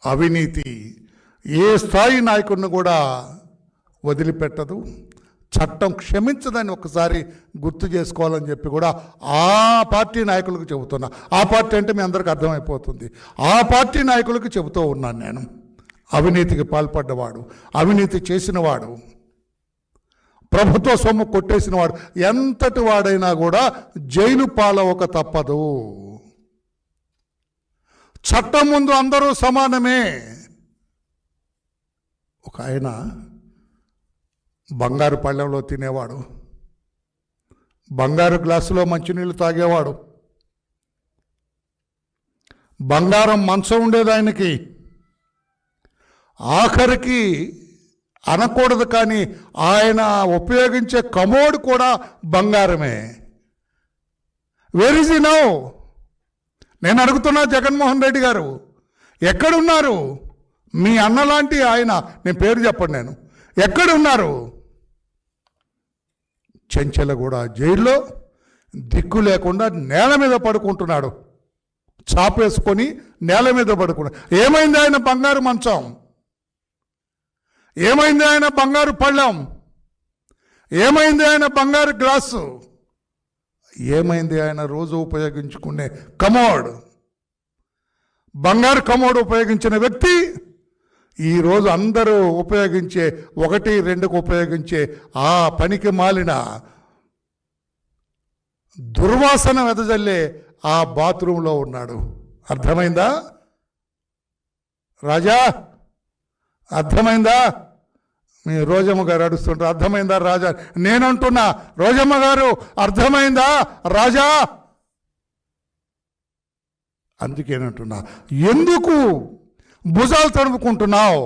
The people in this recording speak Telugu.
అవినీతి ఏ స్థాయి నాయకుడిని కూడా వదిలిపెట్టదు. చట్టం క్షమించదని ఒకసారి గుర్తు చేసుకోవాలని చెప్పి కూడా ఆ పార్టీ నాయకులకు చెబుతున్నా. ఆ పార్టీ అంటే మీ అందరికీ అర్థమైపోతుంది. ఆ పార్టీ నాయకులకు చెబుతూ ఉన్నాను నేను. అవినీతికి పాల్పడ్డవాడు, అవినీతి చేసినవాడు, ప్రభుత్వ సొమ్ము కొట్టేసినవాడు ఎంతటి వాడైనా కూడా జైలు పాలవక తప్పదు. చట్టం ముందు అందరూ సమానమే. ఒక ఆయన బంగారు పళ్ళెంలో తినేవాడు, బంగారు గ్లాసులో మంచినీళ్ళు తాగేవాడు, బంగారం మంచం ఉండేది ఆయనకి. ఆఖరికి అనకూడదు కానీ ఆయన ఉపయోగించే కమోడ్ కూడా బంగారమే. Where is he now? నేను అడుగుతున్నా, జగన్మోహన్ రెడ్డి గారు ఎక్కడున్నారు? మీ అన్నలాంటి ఆయన, నేను పేరు చెప్పండి, నేను ఎక్కడున్నారు? చెంచలగూడ జైల్లో దిక్కు లేకుండా నేల మీద పడుకుంటున్నాడు, చాపేసుకొని నేల మీద పడుకున్నాడు. ఏమైంది ఆయన బంగారు మంచం? ఏమైంది ఆయన బంగారు పళ్ళెం? ఏమైంది ఆయన బంగారు గ్లాసు? ఏమైంది ఆయన రోజు ఉపయోగించుకునే కమోడ్? బంగారు కమోడ్ ఉపయోగించిన వ్యక్తి ఈరోజు అందరూ ఉపయోగించే 1-2కు ఉపయోగించే ఆ పనికి మాలిన దుర్వాసన వెదజల్లే ఆ బాత్రూంలో ఉన్నాడు. అర్థమైందా రాజా? అర్థమైందా? మీ రోజమ్మ గారు అడుస్తుంటారు, అర్థమైందా రాజా? నేనంటున్నా, రోజమ్మ గారు అర్థమైందా రాజా? అందుకేనంటున్నా, ఎందుకు భుజాలు తడుముకుంటున్నావు?